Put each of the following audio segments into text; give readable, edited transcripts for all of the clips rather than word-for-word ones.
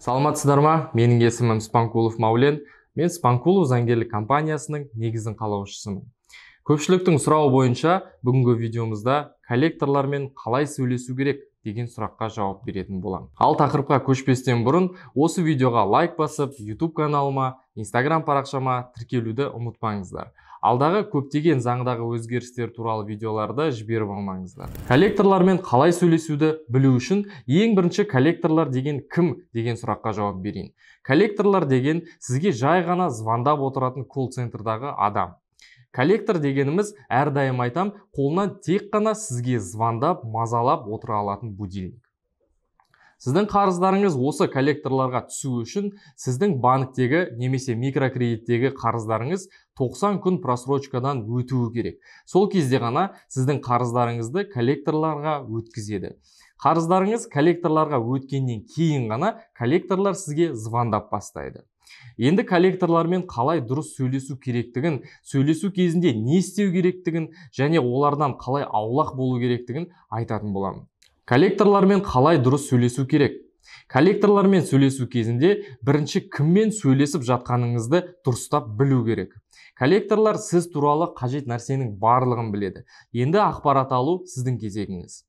Саламатсыздар ма? Менің есімім Спанкулов Маулен. Мен Спанкулов заңгерлік компаниясының негізін қалаушысымын. Көпшіліктің сұрауы бойынша бүгінгі видеомызда коллекторлармен қалай сөйлесу керек деген сұраққа жауап беретін боламын. Ал тақырыпқа көшпестен бұрын осы видеоға лайк басып, YouTube каналыма, Instagram парақшама тіркелуді ұмытпаңыздар. Алдағы көптеген заңдағы өзгерістер туралы видеоларды жіберіп алмаңыздар. Коллекторлармен қалай сөйлесуді білу үшін ең бірінші коллекторлар деген кім деген сұраққа жауап берейін. Коллекторлар деген сізге жай ғана звондап отыратын колл-центрдағы адам. Коллектор дегеніміз, әрдайым айтам, қолынан тек қана сізге звондап, мазалап отыра алатын будильник. Сіздің қарыздарыңыз осы коллекторларға түсу үшін сіздің банктегі немесе микрокредиттегі қарыздарыңыз 90 күн просрочкадан өтуі керек. Сол кезде ғана сіздің қарыздарыңызды коллекторларға өткізеді. Қарыздарыңыз коллекторларға өткеннен кейін ғана коллекторлар сізге звондап бастайды. Енді коллекторлармен қалай дұрыс сөйлесу керектігін, сөйлесу кезінде не істеу керектігін және олардан қалай аулақ болу керектігін айтатын боламын. Коллекторлармен қалай дұрыс сөйлесу керек? Коллекторлармен сөйлесу кезінде бірінші кіммен сөйлесіп жатқаныңызды дұрыстап білу керек. Коллекторлар сіз туралы қажет нәрсенің барлығын біледі. Енді ақпарат алу сіздің кезегіңіз.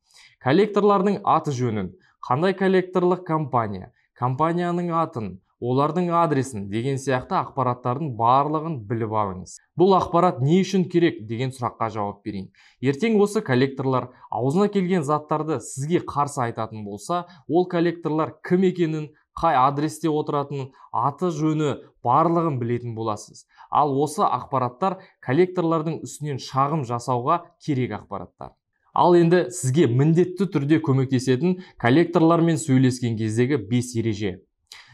Коллекторлардың аты жөнін, қандай коллекторлық компания, компанияның атын, олардың адресін деген сияқты ақпараттардың барлығын біліп алыңыз. Бұл ақпарат не үшін керек деген сұраққа жауап берейін. Ертең осы коллекторлар аузына келген заттарды сізге қарсы айтатын болса, ол коллекторлар кім екенін, қай адресте отыратынын, аты жөні барлығын білетін боласыз. Ал осы ақпараттар коллекторлардың үстінен шағым жасауға керек ақпараттар. Ал енді сізге міндетті түрде көмектесетін коллекторлармен сөйлескен кездегі 5 ереже.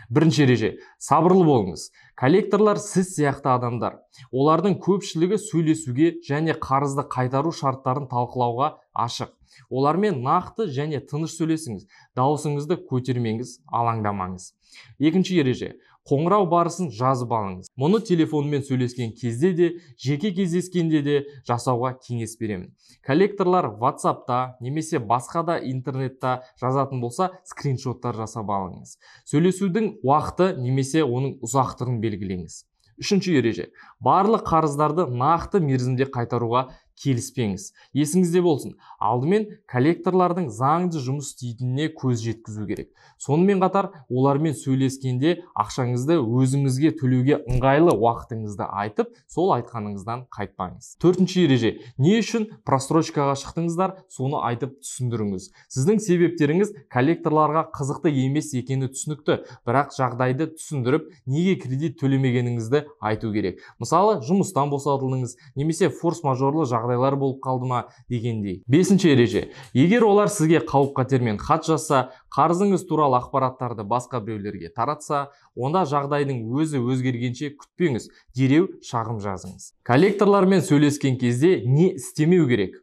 Бірінші ереже, сабырлы болыңыз. Коллекторлар сіз сияқты адамдар. Олардың көпшілігі сөйлесуге және қарызды қайтару шарттарын талқылауға ашық. Олармен нақты және тыныш сөйлесіңіз. Дауысыңызды көтермеңіз, алаңдамаңыз. Екінші ереже, қоңырау барысын жазып алыңыз. Мұны телефонмен сөйлескен кезде де, жеке кездескенде де жасауға кеңес беремін. Коллекторлар WhatsApp'та немесе басқа да интернетта жазатын болса, скриншоттар жасап алыңыз. Сөйлесудің уақыты немесе оның ұзақтығын белгілеңіз. Үшінші ереже, барлық қарыздарды нақты мерзімде қайтаруға келіспеңіз. Есіңізде болсын, алдымен коллекторлардың заңды жұмыс істейтініне көз жеткізу керек. Сонымен қатар, олармен сөйлескенде ақшаңызды өзіңізге төлеуге ыңғайлы уақытыңызды айтып, сол айтқаныңыздан қайтпаңыз. Төртінші ереже, не үшін просрочкаға шықтыңыздар, соны айтып түсіндіріңіз. Сіздің себептеріңіз коллекторларға қызықты емес екені түсінікті, бірақ жағдайды түсіндіріп, неге кредит төлемегеніңізді айту керек. Мысалы, жұмыстан босатылдыңыз, немесе форс-мажорлы жағдайлар болып қалды ма дегендей. Бесінші ереже, егер олар сізге қауіп-қатермен хат жазса, қарызыңыз туралы ақпараттарды басқа біреулерге таратса, онда жағдайдың өзі өзгергенше күтпеңіз, дереу шағым жазыңыз. Коллекторлармен сөйлескен кезде не істемеу керек?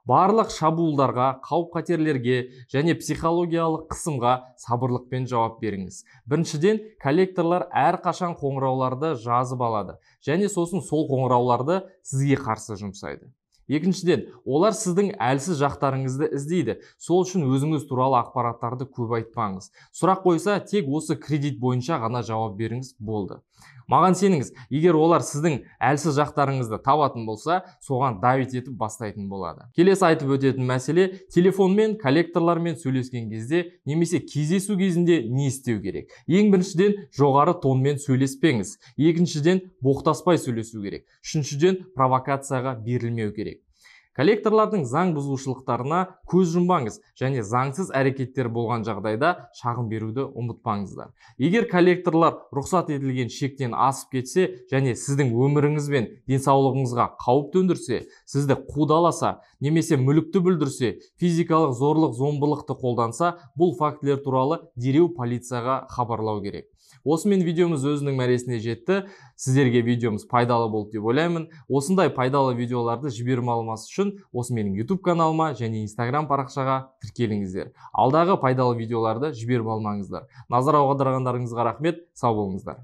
Барлық шабуылдарға, қауіп-қатерлерге және психологиялық қысымға сабырлықпен жауап беріңіз. Біріншіден, коллекторлар әрқашан қоңырауларды жазып алады және сосын сол қоңырауларды сізге қарсы жұмсайды. Екіншіден, олар сіздің әлсіз жақтарыңызды іздейді. Сол үшін өзіңіз туралы ақпараттарды көп айтпаңыз. Сұрақ қойса, тек осы кредит бойынша ғана жауап беріңіз, болды. Маған сеніңіз, егер олар сіздің әлсіз жақтарыңызды табатын болса, соған давит етіп бастайтын болады. Келесі айтып өтетін мәселе, телефонмен, коллекторлармен сөйлескен кезде, немесе кездесу кезінде не істеу керек? Ең біріншіден, жоғары тонмен сөйлеспеңіз. Екіншіден, боқтаспай сөйлесу керек. Үшіншіден, провокацияға берілмеу керек. Коллекторлардың заң бұзушылықтарына көз жұмбаңыз және заңсыз әрекеттер болған жағдайда шағым беруді ұмытпаңыздар. Егер коллекторлар рұқсат етілген шектен асып кетсе және сіздің өміріңіз бен денсаулығыңызға қауіп төндірсе, сізді қудаласа, немесе мүлікті бүлдірсе, физикалық зорлық-зомбылықты қолданса, бұл фактілер туралы дереу полицияға хабарлау керек. Осымен видеомыз өзінің мәресіне жетті. Сіздерге видеомыз пайдалы болды деп ойлаймын. Осындай пайдалы видеоларды жібермей алмас үшін осы менің YouTube каналыма және Instagram парақшаға тіркеліңіздер. Алдағы пайдалы видеоларды жіберіп алмаңыздар. Назар аударғандарыңызға рахмет. Сау болыңыздар.